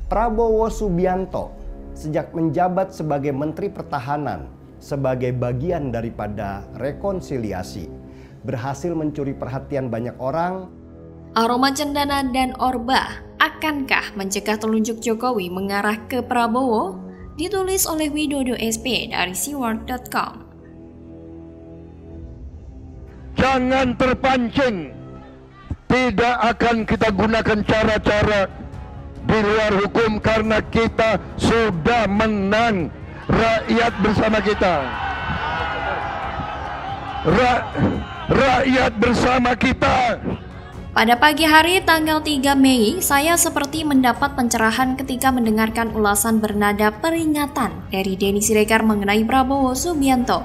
Prabowo Subianto sejak menjabat sebagai Menteri Pertahanan sebagai bagian daripada rekonsiliasi berhasil mencuri perhatian banyak orang. Aroma cendana dan orba akankah mencegah telunjuk Jokowi mengarah ke Prabowo? Ditulis oleh Widodo SP dari Seaworld.com. Jangan terpancing. Tidak akan kita gunakan cara-cara di luar hukum karena kita sudah menang. Rakyat bersama kita. Rakyat bersama kita. Pada pagi hari tanggal 3 Mei, saya seperti mendapat pencerahan ketika mendengarkan ulasan bernada peringatan dari Denny Siregar mengenai Prabowo Subianto.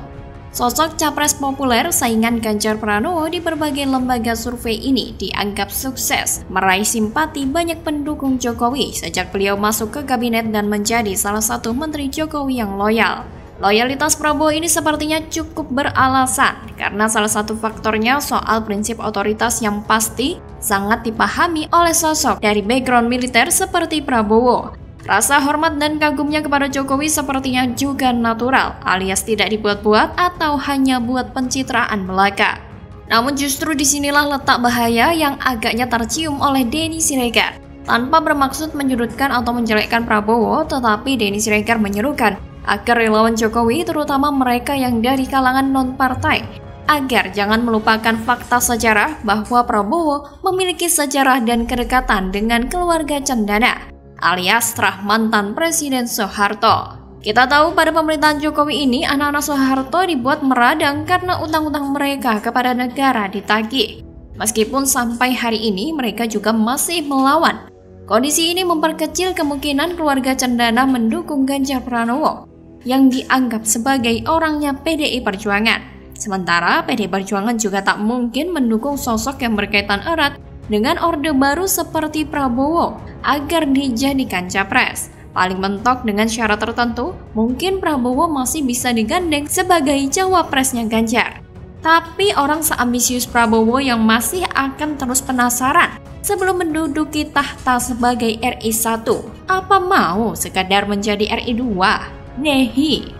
Sosok capres populer saingan Ganjar Pranowo di berbagai lembaga survei ini dianggap sukses meraih simpati banyak pendukung Jokowi sejak beliau masuk ke kabinet dan menjadi salah satu menteri Jokowi yang loyal. Loyalitas Prabowo ini sepertinya cukup beralasan karena salah satu faktornya soal prinsip otoritas yang pasti sangat dipahami oleh sosok dari background militer seperti Prabowo. Rasa hormat dan kagumnya kepada Jokowi sepertinya juga natural, alias tidak dibuat-buat atau hanya buat pencitraan belaka. Namun justru disinilah letak bahaya yang agaknya tercium oleh Denny Siregar. Tanpa bermaksud menyudutkan atau menjelekkan Prabowo, tetapi Denny Siregar menyerukan agar relawan Jokowi, terutama mereka yang dari kalangan non-partai, agar jangan melupakan fakta sejarah bahwa Prabowo memiliki sejarah dan kedekatan dengan keluarga cendana, alias terah mantan Presiden Soeharto. Kita tahu pada pemerintahan Jokowi ini, anak-anak Soeharto dibuat meradang karena utang-utang mereka kepada negara ditagih. Meskipun sampai hari ini mereka juga masih melawan. Kondisi ini memperkecil kemungkinan keluarga cendana mendukung Ganjar Pranowo yang dianggap sebagai orangnya PDI Perjuangan. Sementara PDI Perjuangan juga tak mungkin mendukung sosok yang berkaitan erat dengan Orde Baru seperti Prabowo agar dijadikan capres. Paling mentok dengan syarat tertentu, mungkin Prabowo masih bisa digandeng sebagai cawapresnya Ganjar. Tapi orang seambisius Prabowo yang masih akan terus penasaran sebelum menduduki tahta sebagai RI 1, apa mau sekadar menjadi RI 2? Nehi.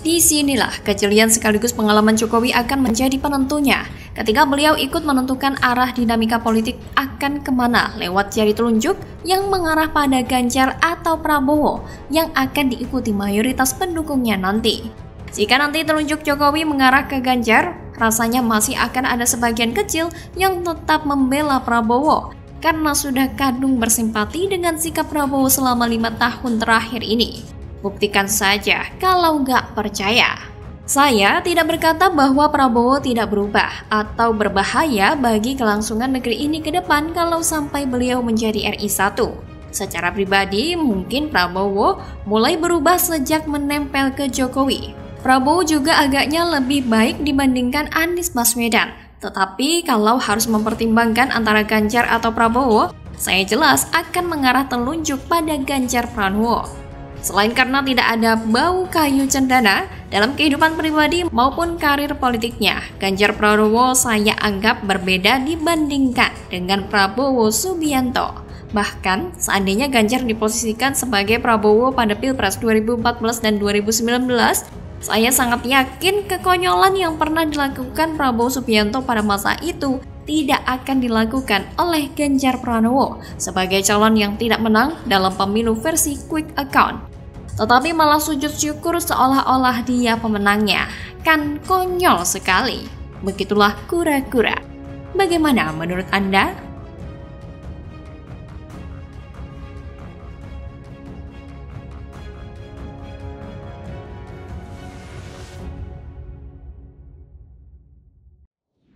Disinilah kejelian sekaligus pengalaman Jokowi akan menjadi penentunya ketika beliau ikut menentukan arah dinamika politik akan kemana lewat jari telunjuk yang mengarah pada Ganjar atau Prabowo yang akan diikuti mayoritas pendukungnya nanti. Jika nanti telunjuk Jokowi mengarah ke Ganjar, rasanya masih akan ada sebagian kecil yang tetap membela Prabowo karena sudah kadung bersimpati dengan sikap Prabowo selama 5 tahun terakhir ini. Buktikan saja kalau nggak percaya. Saya tidak berkata bahwa Prabowo tidak berubah atau berbahaya bagi kelangsungan negeri ini ke depan kalau sampai beliau menjadi RI 1. Secara pribadi, mungkin Prabowo mulai berubah sejak menempel ke Jokowi. Prabowo juga agaknya lebih baik dibandingkan Anies Baswedan. Tetapi kalau harus mempertimbangkan antara Ganjar atau Prabowo, saya jelas akan mengarah telunjuk pada Ganjar Pranowo. Selain karena tidak ada bau kayu cendana dalam kehidupan pribadi maupun karir politiknya, Ganjar Pranowo saya anggap berbeda dibandingkan dengan Prabowo Subianto. Bahkan, seandainya Ganjar diposisikan sebagai Prabowo pada Pilpres 2014 dan 2019, saya sangat yakin kekonyolan yang pernah dilakukan Prabowo Subianto pada masa itu tidak akan dilakukan oleh Ganjar Pranowo sebagai calon yang tidak menang dalam pemilu versi quick account. Tetapi malah sujud syukur seolah-olah dia pemenangnya. Kan konyol sekali. Begitulah kura-kura. Bagaimana menurut Anda?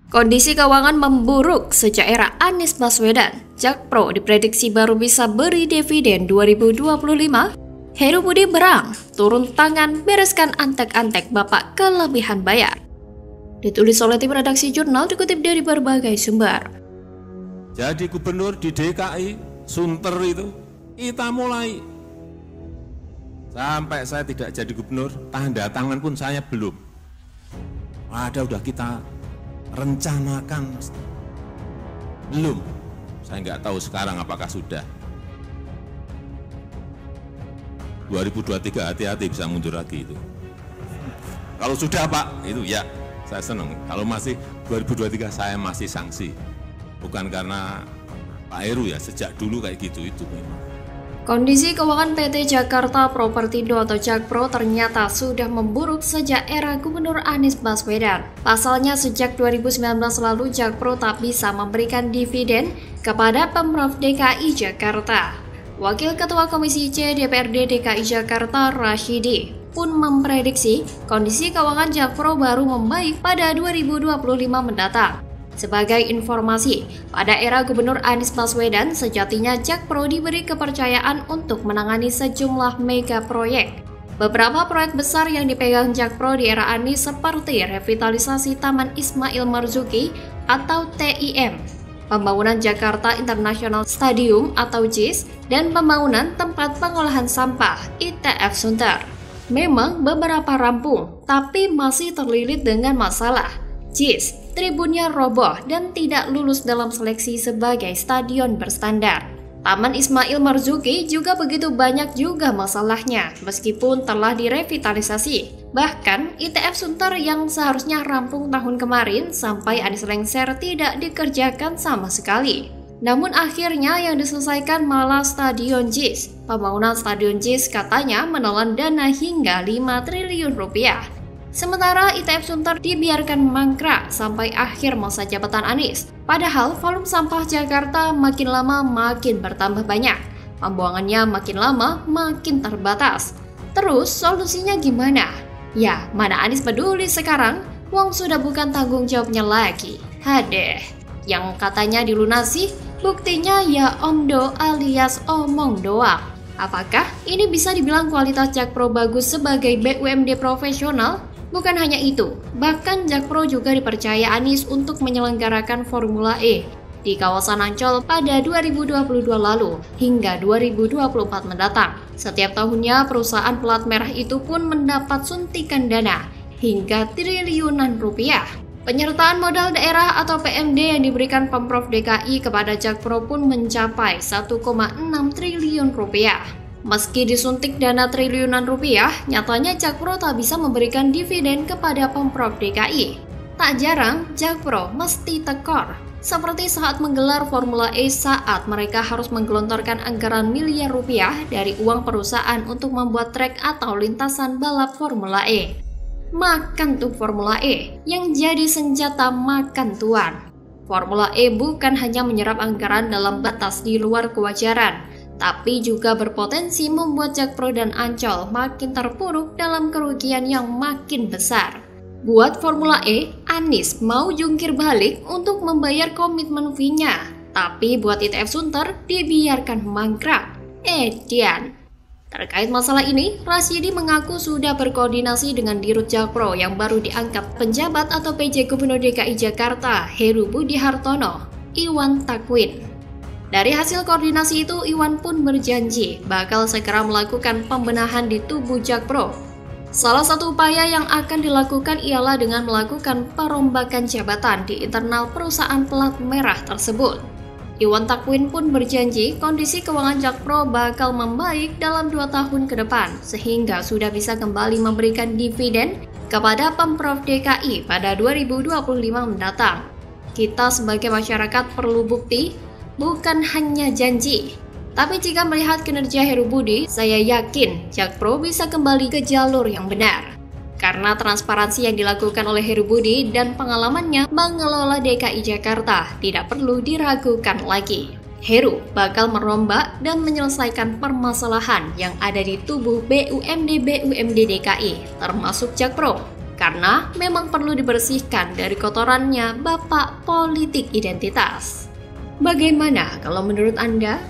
Kondisi keuangan memburuk sejak era Anies Baswedan. Jakpro diprediksi baru bisa beri dividen 2025. Heru Budi Berang, turun tangan bereskan antek-antek bapak kelebihan bayar. Ditulis oleh tim redaksi jurnal, dikutip dari berbagai sumber. Jadi gubernur di DKI, Sunter itu, kita mulai. Sampai saya tidak jadi gubernur, tanda tangan pun saya belum. Ada udah kita rencanakan. Belum. Saya nggak tahu sekarang apakah sudah. 2023 hati-hati bisa mundur lagi itu. Kalau sudah Pak, itu ya saya senang. Kalau masih 2023 saya masih sanksi. Bukan karena Pak Heru ya, sejak dulu kayak gitu itu memang. Kondisi keuangan PT Jakarta Propertindo atau Jakpro ternyata sudah memburuk sejak era Gubernur Anies Baswedan. Pasalnya sejak 2019 lalu Jakpro tak bisa memberikan dividen kepada Pemprov DKI Jakarta. Wakil Ketua Komisi C DPRD DKI Jakarta Rashidi pun memprediksi kondisi keuangan Jakpro baru membaik pada 2025 mendatang. Sebagai informasi, pada era Gubernur Anies Baswedan, sejatinya Jakpro diberi kepercayaan untuk menangani sejumlah mega proyek. Beberapa proyek besar yang dipegang Jakpro di era Anies seperti revitalisasi Taman Ismail Marzuki atau TIM, pembangunan Jakarta International Stadium atau JIS, dan pembangunan tempat pengolahan sampah ITF Sunter. Memang beberapa rampung, tapi masih terlilit dengan masalah. JIS tribunnya roboh dan tidak lulus dalam seleksi sebagai stadion berstandar. Taman Ismail Marzuki juga begitu banyak juga masalahnya, meskipun telah direvitalisasi. Bahkan ITF Sunter yang seharusnya rampung tahun kemarin sampai Anies lengser tidak dikerjakan sama sekali. Namun akhirnya yang diselesaikan malah Stadion JIS. Pembangunan Stadion JIS katanya menelan dana hingga 5 triliun rupiah. Sementara ITF Sunter dibiarkan mangkrak sampai akhir masa jabatan Anies. Padahal volume sampah Jakarta makin lama makin bertambah banyak. Pembuangannya makin lama makin terbatas. Terus solusinya gimana? Ya, mana Anies peduli sekarang? Wong sudah bukan tanggung jawabnya lagi. Hadeh. Yang katanya dilunasi, buktinya ya omdo alias omong doang. Apakah ini bisa dibilang kualitas Jakpro bagus sebagai BUMD profesional? Bukan hanya itu, bahkan Jakpro juga dipercaya Anies untuk menyelenggarakan Formula E di kawasan Ancol pada 2022 lalu hingga 2024 mendatang. Setiap tahunnya perusahaan pelat merah itu pun mendapat suntikan dana hingga triliunan rupiah. Penyertaan modal daerah atau PMD yang diberikan Pemprov DKI kepada Jakpro pun mencapai 1,6 triliun rupiah. Meski disuntik dana triliunan rupiah, nyatanya Jakpro tak bisa memberikan dividen kepada Pemprov DKI. Tak jarang, Jakpro mesti tekor. Seperti saat menggelar Formula E saat mereka harus menggelontorkan anggaran miliar rupiah dari uang perusahaan untuk membuat trek atau lintasan balap Formula E. Makan tuh Formula E, yang jadi senjata makan tuan. Formula E bukan hanya menyerap anggaran dalam batas di luar kewajaran, tapi juga berpotensi membuat Jakpro dan Ancol makin terpuruk dalam kerugian yang makin besar. Buat Formula E, Anies mau jungkir balik untuk membayar komitmen fee-nya, tapi buat ITF Sunter dibiarkan mangkrak. Edian. Terkait masalah ini, Rashidi mengaku sudah berkoordinasi dengan Dirut Jakpro yang baru diangkat penjabat atau PJ Gubernur DKI Jakarta, Heru Budi Hartono, Iwan Takwin. Dari hasil koordinasi itu, Iwan pun berjanji bakal segera melakukan pembenahan di tubuh Jakpro. Salah satu upaya yang akan dilakukan ialah dengan melakukan perombakan jabatan di internal perusahaan pelat merah tersebut. Iwan Takwin pun berjanji kondisi keuangan Jakpro bakal membaik dalam 2 tahun ke depan, sehingga sudah bisa kembali memberikan dividen kepada Pemprov DKI pada 2025 mendatang. Kita sebagai masyarakat perlu bukti, bukan hanya janji. Tapi jika melihat kinerja Heru Budi, saya yakin Jakpro bisa kembali ke jalur yang benar. Karena transparansi yang dilakukan oleh Heru Budi dan pengalamannya mengelola DKI Jakarta tidak perlu diragukan lagi. Heru bakal merombak dan menyelesaikan permasalahan yang ada di tubuh BUMD DKI, termasuk Jakpro. Karena memang perlu dibersihkan dari kotorannya Bapak Politik Identitas. Bagaimana kalau menurut Anda?